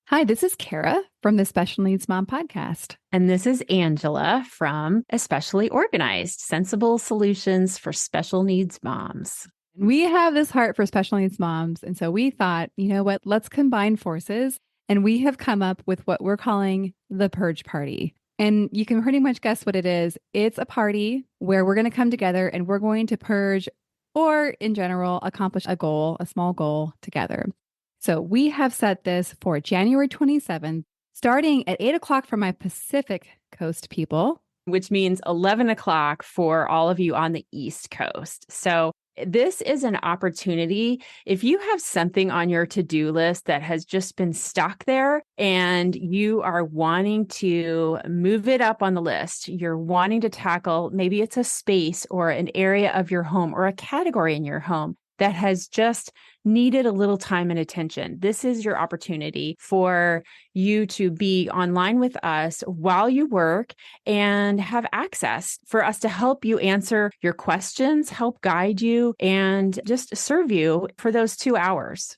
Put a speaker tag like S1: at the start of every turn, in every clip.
S1: Hi, this is Kara from the Special Needs Mom podcast.
S2: And this is Angela from Especially Organized, Sensible Solutions for Special Needs Moms.
S1: We have this heart for special needs moms. And so we thought, you know what, let's combine forces. And we have come up with what we're calling the Purge Party. And you can pretty much guess what it is. It's a party where we're going to come together and we're going to purge, or in general, accomplish a goal, a small goal together. So we have set this for January 27th, starting at 8 o'clock for my Pacific Coast people.
S2: Which means 11 o'clock for all of you on the East Coast. So this is an opportunity. If you have something on your to-do list that has just been stuck there and you are wanting to move it up on the list, you're wanting to tackle, maybe it's a space or an area of your home or a category in your home that has just needed a little time and attention. This is your opportunity for you to be online with us while you work and have access for us to help you answer your questions, help guide you, and just serve you for those 2 hours.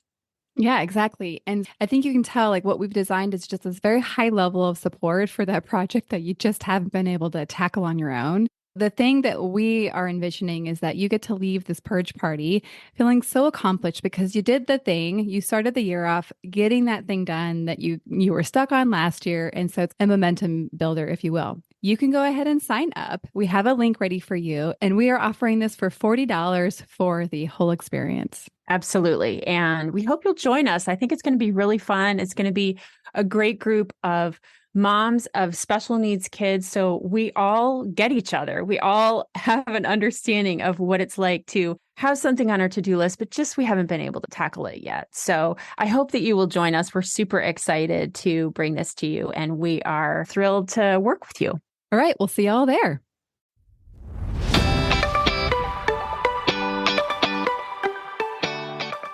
S1: Yeah, exactly. And I think you can tell like what we've designed is just this very high level of support for that project that you just haven't been able to tackle on your own. The thing that we are envisioning is that you get to leave this purge party feeling so accomplished because you did the thing. You started the year off getting that thing done that you were stuck on last year. And so it's a momentum builder, if you will. You can go ahead and sign up. We have a link ready for you. And we are offering this for $40 for the whole experience.
S2: Absolutely. And we hope you'll join us. I think it's going to be really fun. It's going to be a great group of moms of special needs kids. So we all get each other. We all have an understanding of what it's like to have something on our to-do list, but just we haven't been able to tackle it yet. So I hope that you will join us. We're super excited to bring this to you, and we are thrilled to work with you.
S1: All right. We'll see you all there.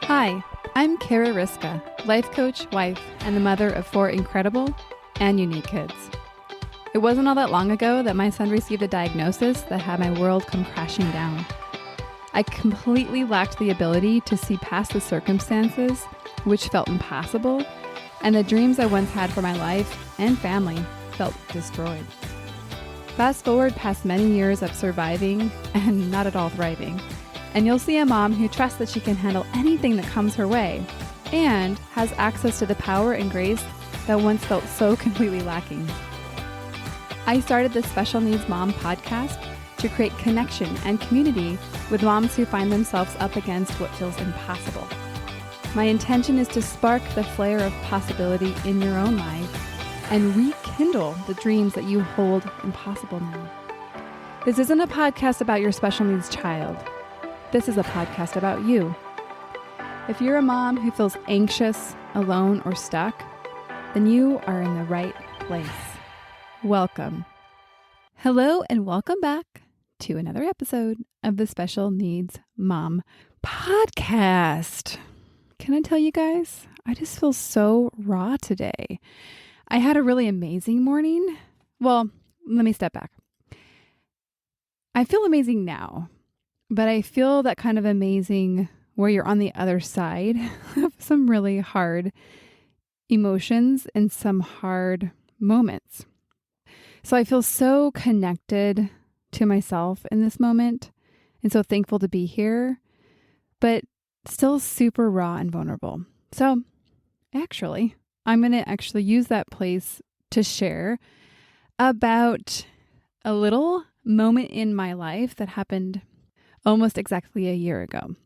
S1: Hi, I'm Kara Riska, life coach, wife, and the mother of 4 incredible and unique kids. It wasn't all that long ago that my son received a diagnosis that had my world come crashing down. I completely lacked the ability to see past the circumstances, which felt impossible, and the dreams I once had for my life and family felt destroyed. Fast forward past many years of surviving and not at all thriving, and you'll see a mom who trusts that she can handle anything that comes her way and has access to the power and grace that once felt so completely lacking. I started the Special Needs Mom podcast to create connection and community with moms who find themselves up against what feels impossible. My intention is to spark the flare of possibility in your own life and rekindle the dreams that you hold impossible now. This isn't a podcast about your special needs child. This is a podcast about you. If you're a mom who feels anxious, alone, or stuck, then you are in the right place. Welcome. Hello, and welcome back to another episode of the Special Needs Mom podcast. Can I tell you guys, I just feel so raw today. I had a really amazing morning. Well, let me step back. I feel amazing now, but I feel that kind of amazing where you're on the other side of some really hard emotions and some hard moments. So I feel so connected to myself in this moment and so thankful to be here, but still super raw and vulnerable. So actually, I'm going to use that place to share about a little moment in my life that happened almost exactly a year ago.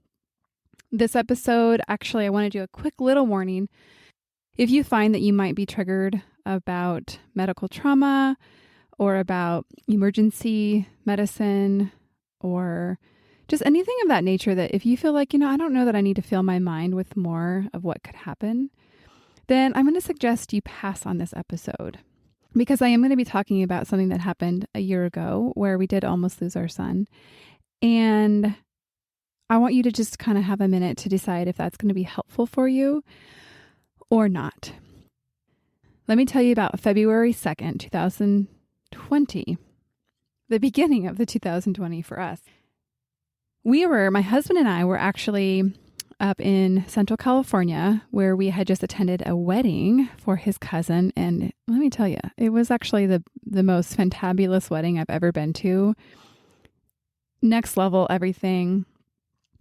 S1: This episode, I want to do a quick little warning. If you find that you might be triggered about medical trauma or about emergency medicine or just anything of that nature, that if you feel like, I don't know that I need to fill my mind with more of what could happen, then I'm going to suggest you pass on this episode, because I am going to be talking about something that happened a year ago where we did almost lose our son. And I want you to just kind of have a minute to decide if that's going to be helpful for you or not. Let me tell you about February 2nd, 2020, the beginning of the 2020 for us. My husband and I were actually up in Central California where we had just attended a wedding for his cousin. And let me tell you, it was actually the most fantabulous wedding I've ever been to. Next level everything.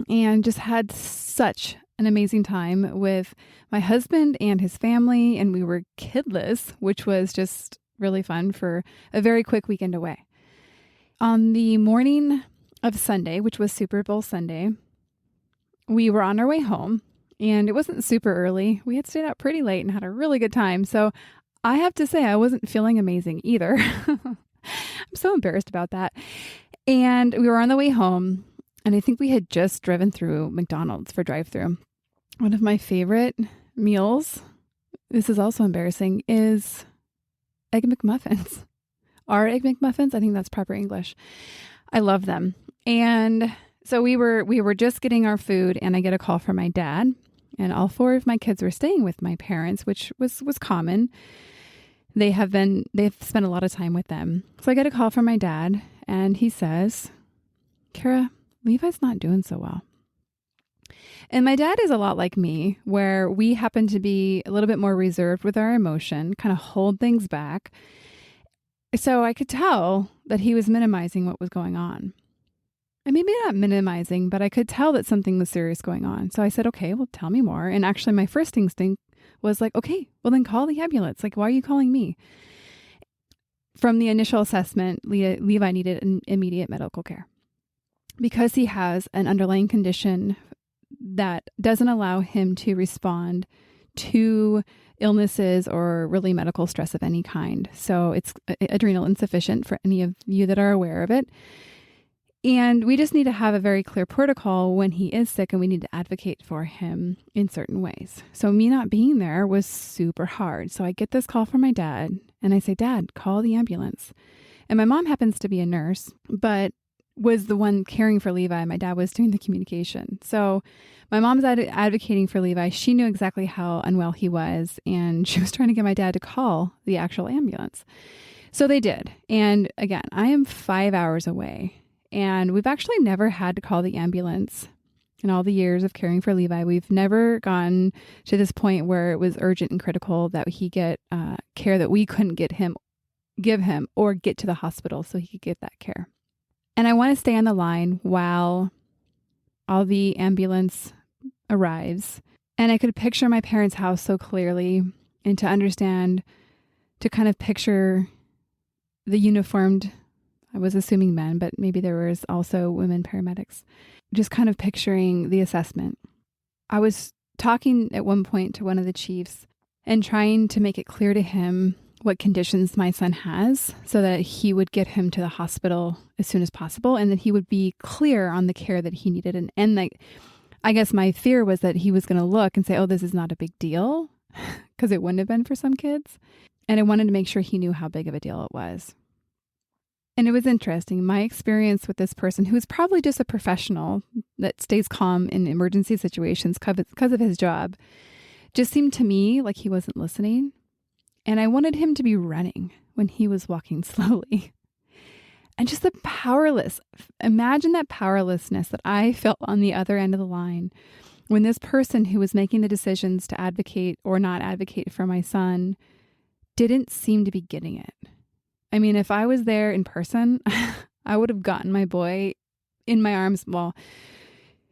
S1: And just had such an amazing time with my husband and his family. And we were kidless, which was just really fun for a very quick weekend away. On the morning of Sunday, which was Super Bowl Sunday, we were on our way home, and it wasn't super early. We had stayed out pretty late and had a really good time. So I have to say I wasn't feeling amazing either. I'm so embarrassed about that. And we were on the way home, and I think we had just driven through McDonald's for drive-thru. One of my favorite meals, this is also embarrassing, is Egg McMuffins. Our Egg McMuffins, I think that's proper English. I love them. And so we were just getting our food, and I get a call from my dad, and all 4 of my kids were staying with my parents, which was common. They've spent a lot of time with them. So I get a call from my dad, and he says, "Kara, Levi's not doing so well." And my dad is a lot like me, where we happen to be a little bit more reserved with our emotion, kind of hold things back. So I could tell that he was minimizing what was going on. And maybe not minimizing, but I could tell that something was serious going on. So I said, "Okay, well, tell me more." And actually my first instinct was like, "Okay, well then call the ambulance. Like, why are you calling me?" From the initial assessment, Levi needed an immediate medical care because he has an underlying condition that doesn't allow him to respond to illnesses or really medical stress of any kind. So it's adrenal insufficient for any of you that are aware of it. And we just need to have a very clear protocol when he is sick, and we need to advocate for him in certain ways. So me not being there was super hard. So I get this call from my dad, and I say, "Dad, call the ambulance." And my mom happens to be a nurse, but was the one caring for Levi. My dad was doing the communication. So my mom's advocating for Levi. She knew exactly how unwell he was, and she was trying to get my dad to call the actual ambulance. So they did. And again, I am 5 hours away. And we've actually never had to call the ambulance in all the years of caring for Levi. We've never gone to this point where it was urgent and critical that he get care that we couldn't give him, or get to the hospital so he could get that care. And I want to stay on the line while all the ambulance arrives. And I could picture my parents' house so clearly, and to kind of picture the uniformed, I was assuming men, but maybe there was also women paramedics. Just kind of picturing the assessment. I was talking at one point to one of the chiefs and trying to make it clear to him what conditions my son has so that he would get him to the hospital as soon as possible, and that he would be clear on the care that he needed. And like, I guess my fear was that he was going to look and say, "Oh, this is not a big deal," because it wouldn't have been for some kids. And I wanted to make sure he knew how big of a deal it was. And it was interesting. My experience with this person, who is probably just a professional that stays calm in emergency situations because of his job, just seemed to me like he wasn't listening. And I wanted him to be running when he was walking slowly. And just imagine that powerlessness that I felt on the other end of the line when this person who was making the decisions to advocate or not advocate for my son didn't seem to be getting it. I mean, if I was there in person, I would have gotten my boy in my arms. Well,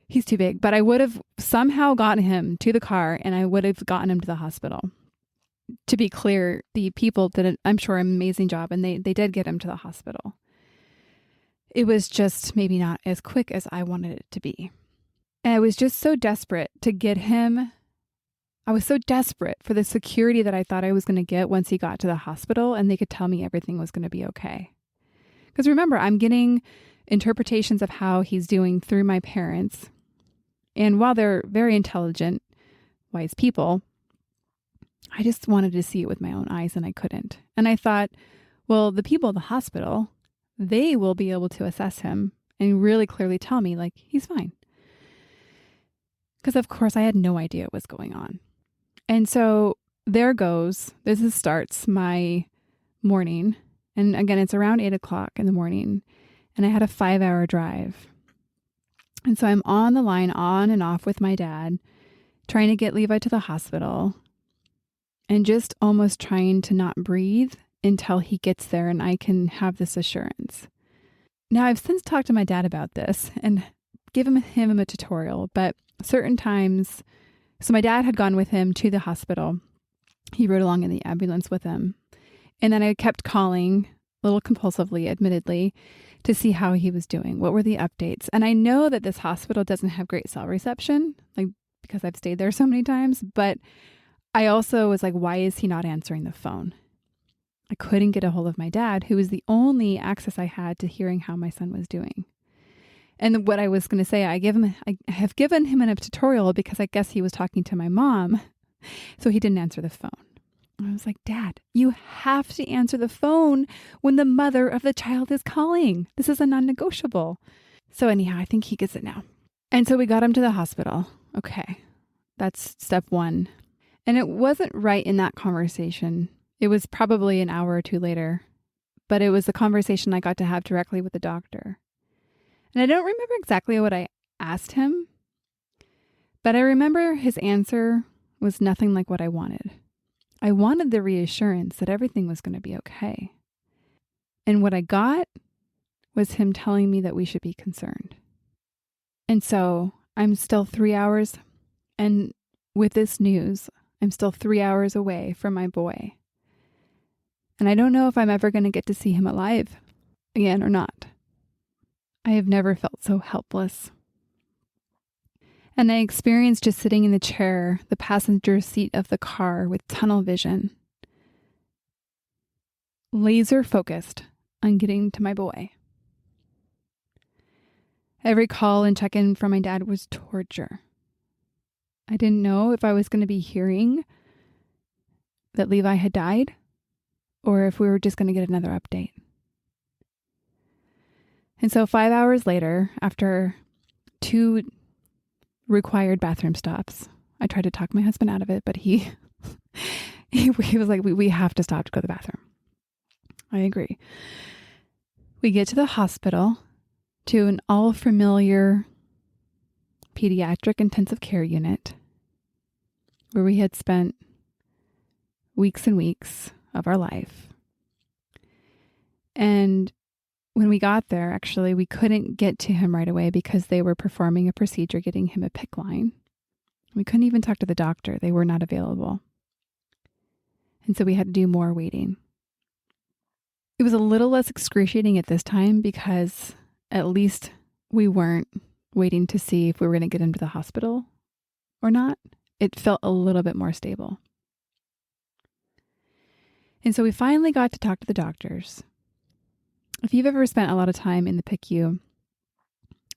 S1: he's too big, but I would have somehow gotten him to the car, and I would have gotten him to the hospital. To be clear, the people did, I'm sure, an amazing job, and they did get him to the hospital. It was just maybe not as quick as I wanted it to be. And I was just so desperate to get him. I was so desperate for the security that I thought I was going to get once he got to the hospital and they could tell me everything was going to be okay. Because remember, I'm getting interpretations of how he's doing through my parents. And while they're very intelligent, wise people, I just wanted to see it with my own eyes, and I couldn't. And I thought, well, the people at the hospital, they will be able to assess him and really clearly tell me, like, he's fine. Because, of course, I had no idea what was going on. And so there goes. Starts my morning. And again, it's around 8 o'clock in the morning. And I had a 5-hour drive. And so I'm on the line on and off with my dad, trying to get Levi to the hospital and just almost trying to not breathe until he gets there and I can have this assurance. Now, I've since talked to my dad about this and given him a tutorial, but certain times, so my dad had gone with him to the hospital. He rode along in the ambulance with him. And then I kept calling, a little compulsively, admittedly, to see how he was doing. What were the updates? And I know that this hospital doesn't have great cell reception, because I've stayed there so many times, but I also was like, why is he not answering the phone? I couldn't get a hold of my dad, who was the only access I had to hearing how my son was doing. And what I was going to say, I have given him a tutorial because I guess he was talking to my mom, so he didn't answer the phone. I was like, Dad, you have to answer the phone when the mother of the child is calling. This is a non-negotiable. So anyhow, I think he gets it now. And so we got him to the hospital. Okay, that's step one. And it wasn't right in that conversation. It was probably an hour or two later, but it was a conversation I got to have directly with the doctor. And I don't remember exactly what I asked him, but I remember his answer was nothing like what I wanted. I wanted the reassurance that everything was going to be okay. And what I got was him telling me that we should be concerned. And so I'm still 3 hours, and with this news, I'm still 3 hours away from my boy. And I don't know if I'm ever going to get to see him alive again or not. I have never felt so helpless. And I experienced just sitting in the chair, the passenger seat of the car with tunnel vision, laser focused on getting to my boy. Every call and check-in from my dad was torture. I didn't know if I was going to be hearing that Levi had died or if we were just going to get another update. And so 5 hours later, after 2 required bathroom stops, I tried to talk my husband out of it, but he was like, we have to stop to go to the bathroom. I agree. We get to the hospital, to an all familiar pediatric intensive care unit where we had spent weeks and weeks of our life. And when we got there, actually, we couldn't get to him right away because they were performing a procedure, getting him a PICC line. We couldn't even talk to the doctor. They were not available. And so we had to do more waiting. It was a little less excruciating at this time because at least we weren't waiting to see if we were going to get him to the hospital or not. It felt a little bit more stable. And so we finally got to talk to the doctors. If you've ever spent a lot of time in the PICU,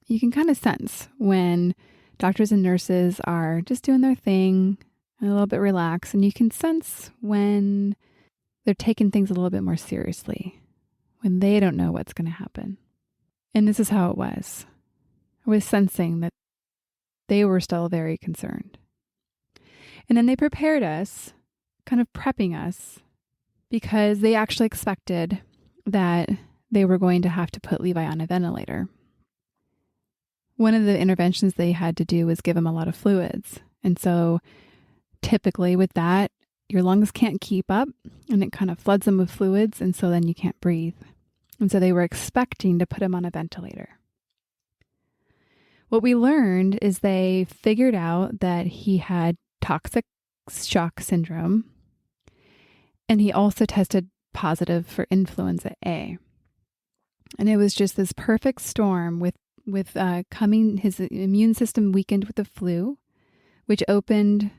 S1: you can kind of sense when doctors and nurses are just doing their thing and a little bit relaxed. And you can sense when they're taking things a little bit more seriously, when they don't know what's going to happen. And this is how it was. I was sensing that they were still very concerned. And then they prepared us, kind of prepping us, because they actually expected that they were going to have to put Levi on a ventilator. One of the interventions they had to do was give him a lot of fluids. And so typically with that, your lungs can't keep up and it kind of floods them with fluids. And so then you can't breathe. And so they were expecting to put him on a ventilator. What we learned is they figured out that he had toxic shock syndrome. And he also tested positive for influenza A. And it was just this perfect storm with coming, his immune system weakened with the flu, which opened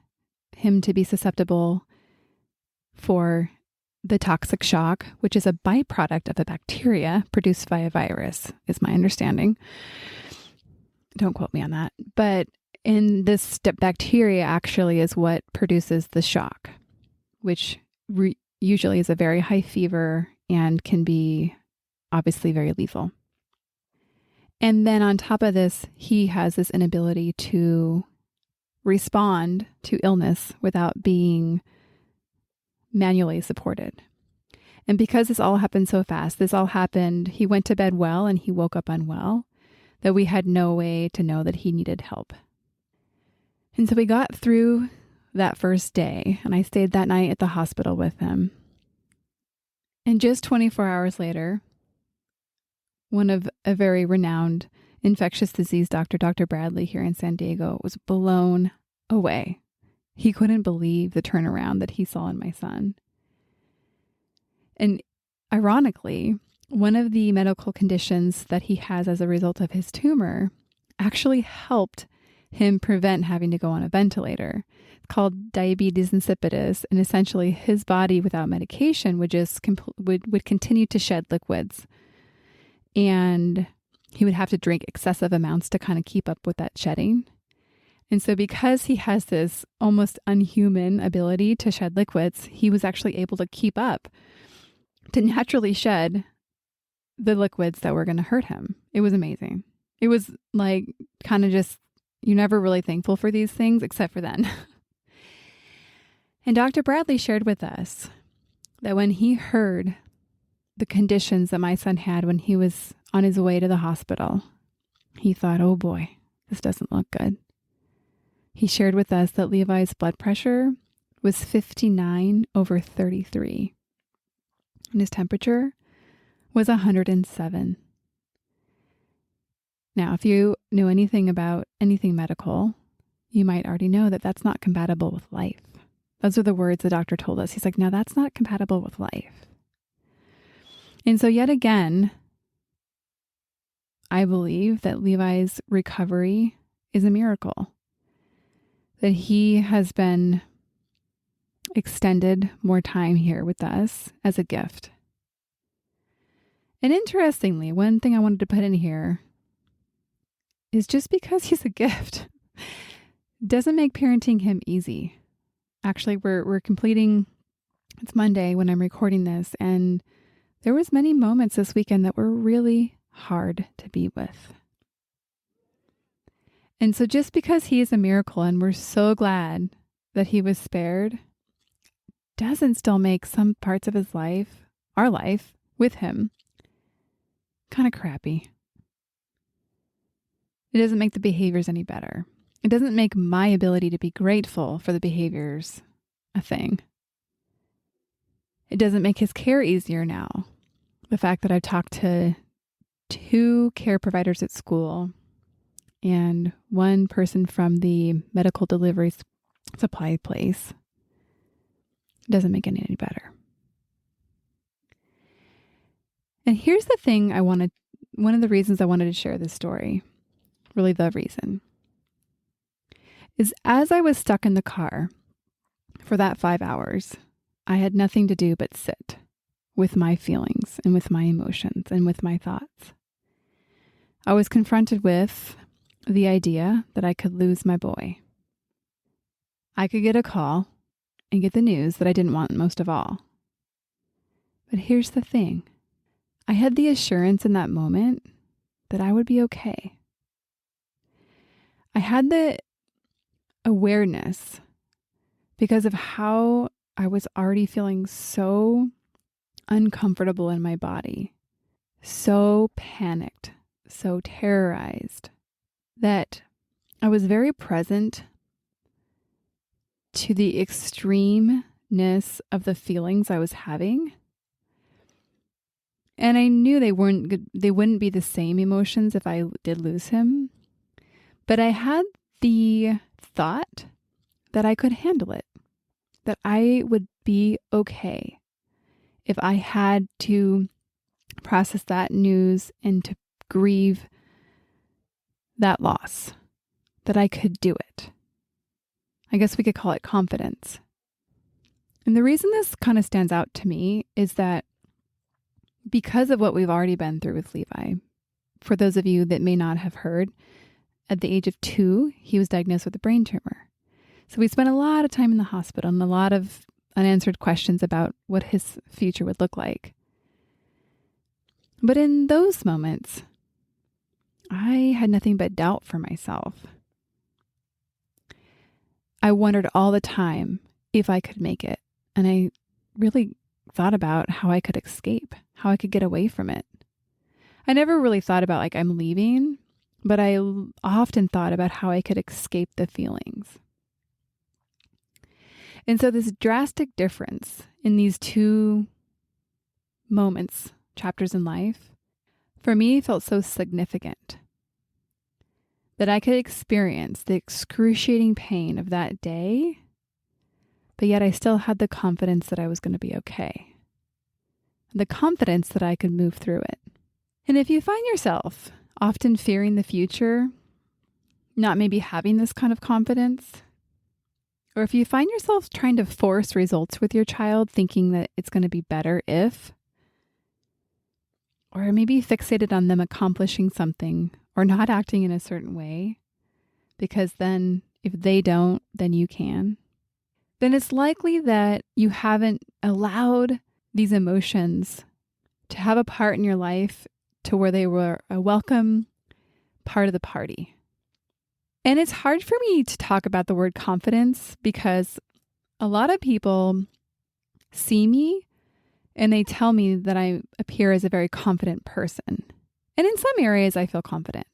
S1: him to be susceptible for the toxic shock, which is a byproduct of a bacteria produced by a virus, is my understanding. Don't quote me on that. But in this bacteria actually is what produces the shock, which usually is a very high fever and can be obviously very lethal. And then on top of this, he has this inability to respond to illness without being manually supported. And because this all happened so fast, he went to bed well and he woke up unwell. that we had no way to know that he needed help. And so we got through that first day, and I stayed that night at the hospital with him. And just 24 hours later, one of a very renowned infectious disease doctor, Dr. Bradley here in San Diego, was blown away. He couldn't believe the turnaround that he saw in my son. And ironically, one of the medical conditions that he has as a result of his tumor actually helped him prevent having to go on a ventilator. It's called diabetes insipidus, and essentially his body without medication would just would continue to shed liquids, and he would have to drink excessive amounts to kind of keep up with that shedding. And so because he has this almost unhuman ability to shed liquids, he was actually able to keep up to naturally shed the liquids that were going to hurt him. It was amazing. It was like kind of just, you're never really thankful for these things except for then. And Dr. Bradley shared with us that when he heard the conditions that my son had when he was on his way to the hospital, he thought, oh boy, this doesn't look good. He shared with us that Levi's blood pressure was 59/33, and his temperature was 107. Now, if you know anything about anything medical, you might already know that that's not compatible with life. Those are the words the doctor told us. He's like, no, that's not compatible with life. And so yet again, I believe that Levi's recovery is a miracle, that he has been extended more time here with us as a gift. And interestingly, one thing I wanted to put in here is just because he's a gift doesn't make parenting him easy. Actually, we're completing, it's Monday when I'm recording this, and there was many moments this weekend that were really hard to be with. And so just because he is a miracle and we're so glad that he was spared, doesn't still make some parts of his life, our life with him, kind of crappy. It doesn't make the behaviors any better. It doesn't make my ability to be grateful for the behaviors a thing. It doesn't make his care easier now. The fact that I've talked to 2 care providers at school and one person from the medical delivery supply place doesn't make it any better. And here's the thing one of the reasons I wanted to share this story, really the reason, is as I was stuck in the car for that 5 hours, I had nothing to do but sit with my feelings and with my emotions and with my thoughts. I was confronted with the idea that I could lose my boy. I could get a call and get the news that I didn't want most of all. But here's the thing. I had the assurance in that moment that I would be okay. I had the awareness because of how I was already feeling so uncomfortable in my body, so panicked, so terrorized, that I was very present to the extremeness of the feelings I was having. And I knew they wouldn't be the same emotions if I did lose him. But I had the thought that I could handle it, that I would be okay if I had to process that news and to grieve that loss, that I could do it. I guess we could call it confidence. And the reason this kind of stands out to me is that because of what we've already been through with Levi, for those of you that may not have heard, at the age of 2, he was diagnosed with a brain tumor. So we spent a lot of time in the hospital and a lot of unanswered questions about what his future would look like. But in those moments, I had nothing but doubt for myself. I wondered all the time if I could make it. And I really thought about how I could escape, how I could get away from it. I never really thought about I'm leaving, but I often thought about how I could escape the feelings. And so this drastic difference in these two moments, chapters in life, for me felt so significant that I could experience the excruciating pain of that day, but yet I still had the confidence that I was going to be okay. The confidence that I could move through it. And if you find yourself often fearing the future, not maybe having this kind of confidence, or if you find yourself trying to force results with your child, thinking that it's going to be better if, or maybe fixated on them accomplishing something or not acting in a certain way, because then if they don't, then you can, then it's likely that you haven't allowed these emotions to have a part in your life to where they were a welcome part of the party. And it's hard for me to talk about the word confidence because a lot of people see me and they tell me that I appear as a very confident person. And in some areas, I feel confident.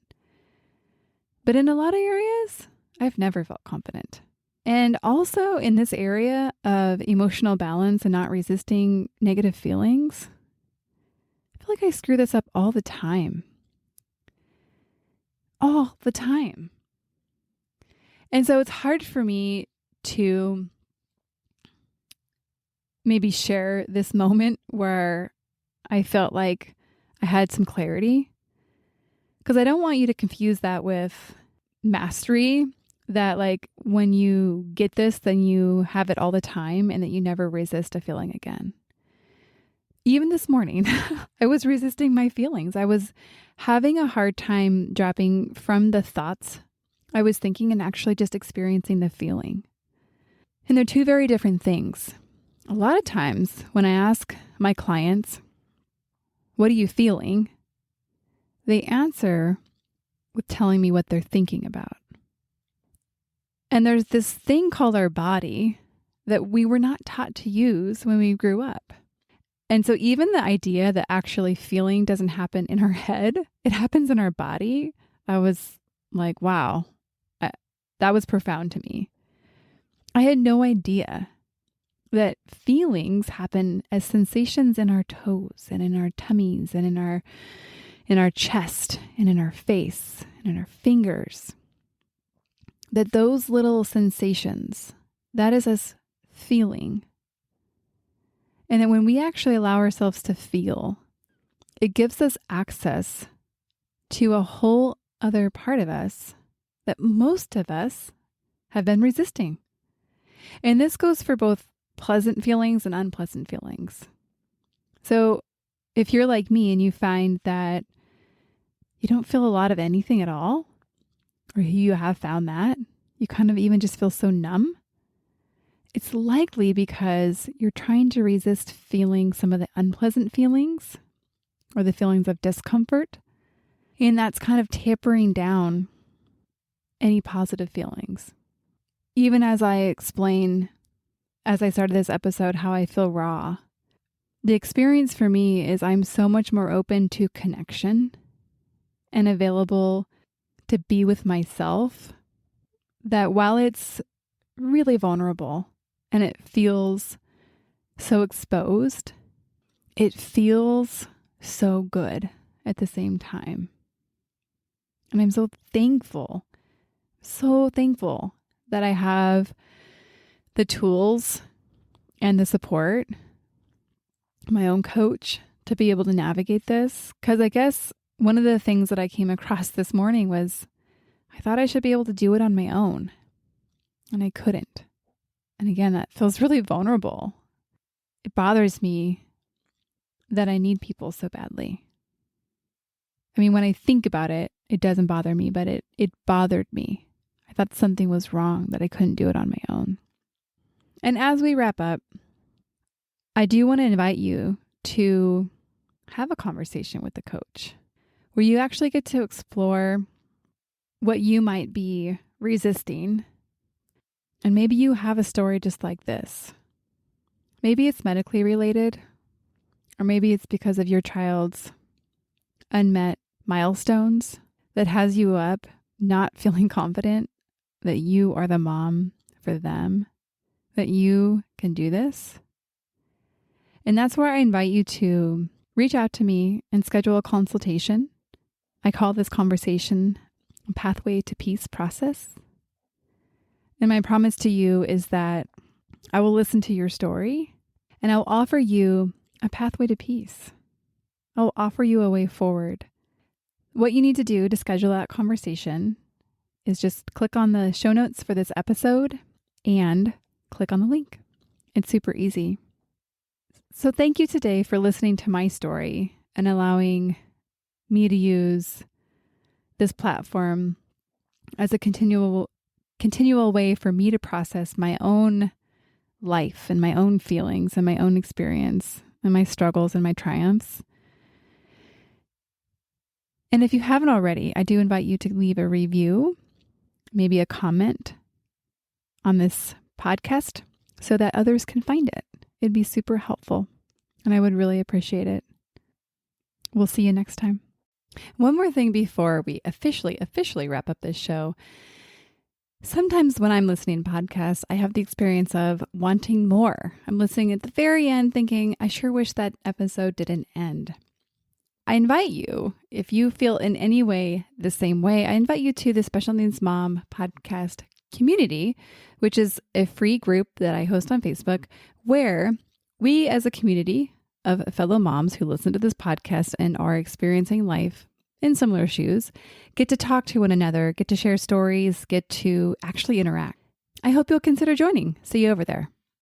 S1: But in a lot of areas, I've never felt confident. And also in this area of emotional balance and not resisting negative feelings, I feel like I screw this up all the time. All the time. And so it's hard for me to maybe share this moment where I felt like I had some clarity, because I don't want you to confuse that with mastery, that like when you get this, then you have it all the time and that you never resist a feeling again. Even this morning, I was resisting my feelings. I was having a hard time dropping from the thoughts I was thinking and actually just experiencing the feeling. And they're two very different things. A lot of times when I ask my clients, what are you feeling? They answer with telling me what they're thinking about. And there's this thing called our body that we were not taught to use when we grew up. And so even the idea that actually feeling doesn't happen in our head, it happens in our body, I was like, wow, that was profound to me. I had no idea that feelings happen as sensations in our toes and in our tummies and in our chest and in our face and in our fingers. That those little sensations, that is us feeling. And that when we actually allow ourselves to feel, it gives us access to a whole other part of us that most of us have been resisting. And this goes for both pleasant feelings and unpleasant feelings. So if you're like me and you find that you don't feel a lot of anything at all, or you have found that, you kind of even just feel so numb, it's likely because you're trying to resist feeling some of the unpleasant feelings or the feelings of discomfort. And that's kind of tapering down any positive feelings. Even as I explain, as I started this episode, how I feel raw, the experience for me is I'm so much more open to connection and available to be with myself, that while it's really vulnerable and it feels so exposed, it feels so good at the same time. And I'm so thankful that I have the tools and the support, my own coach, to be able to navigate this. Because I guess one of the things that I came across this morning was I thought I should be able to do it on my own, and I couldn't. And again, that feels really vulnerable. It bothers me that I need people so badly. I mean, when I think about it, it doesn't bother me, but it bothered me. I thought something was wrong, that I couldn't do it on my own. And as we wrap up, I do want to invite you to have a conversation with the coach where you actually get to explore what you might be resisting. And maybe you have a story just like this. Maybe it's medically related, or maybe it's because of your child's unmet milestones that has you up not feeling confident that you are the mom for them, that you can do this. And that's where I invite you to reach out to me and schedule a consultation. I call this conversation a pathway to peace process. And my promise to you is that I will listen to your story and I'll offer you a pathway to peace. I'll offer you a way forward. What you need to do to schedule that conversation is just click on the show notes for this episode and click on the link. It's super easy. So thank you today for listening to my story and allowing me to use this platform as a continual way for me to process my own life and my own feelings and my own experience and my struggles and my triumphs. And if you haven't already, I do invite you to leave a review, maybe a comment on this podcast so that others can find it. It'd be super helpful and I would really appreciate it. We'll see you next time. One more thing before we officially wrap up this show. Sometimes when I'm listening to podcasts, I have the experience of wanting more. I'm listening at the very end thinking, I sure wish that episode didn't end. I invite you, if you feel in any way the same way, I invite you to the Special Needs Mom podcast community, which is a free group that I host on Facebook, where we as a community of fellow moms who listen to this podcast and are experiencing life in similar shoes, get to talk to one another, get to share stories, get to actually interact. I hope you'll consider joining. See you over there.